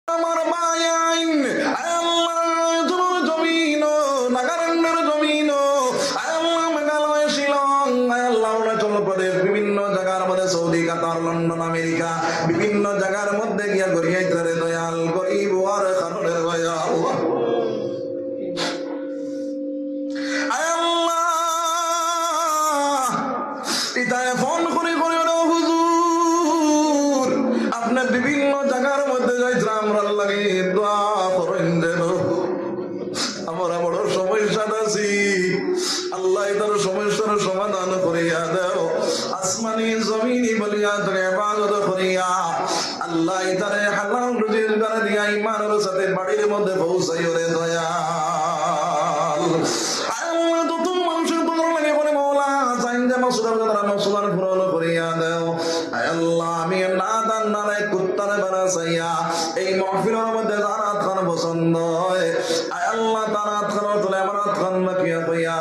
আমার মায়াইন আল্লাহ জমিন নাগাল্যান্ডের জমিন আল্লাহ মেঘালয় শিলং আল্লাহ অরুণাচল প্রদেশ বিভিন্ন জায়গার মধ্যে সৌদি কাতার লন্ডন আমেরিকা বিভিন্ন জায়গার মধ্যে গিয়া গড়িয়াইতে রে দয়াল গরিব আর খানের দয়া ফোন করে করে হুজুর আপনার বিভিন্ন জায়গার মধ্যে যাইছিলাম লাগে দোয়া করেন যেন আমরা বড় সমস্যা আছি আল্লাহ তার সমস্যার সমাধান করিয়া দেও আসমানি জমিনি বলিয়া তোর ইবাদত করিয়া আল্লাহ তারে হালাল রুজির করে দিয়া ইমানের সাথে বাড়ির মধ্যে পৌঁছাইও রে দয়াল আল্লাহ তো তুমি মানুষের তোর লাগে বলে মওলা চাইন যে মাসুদার কথা মাসুদার পূরণ করিয়া দেও আল্লাহ আমি না দান না কুত্তারে বানাইয়া এই মাহফিলের মধ্যে জানাত খান পছন্দ হয় আল্লাহ তারাত খান তুলে আমানত খান মাকিয়া কইয়া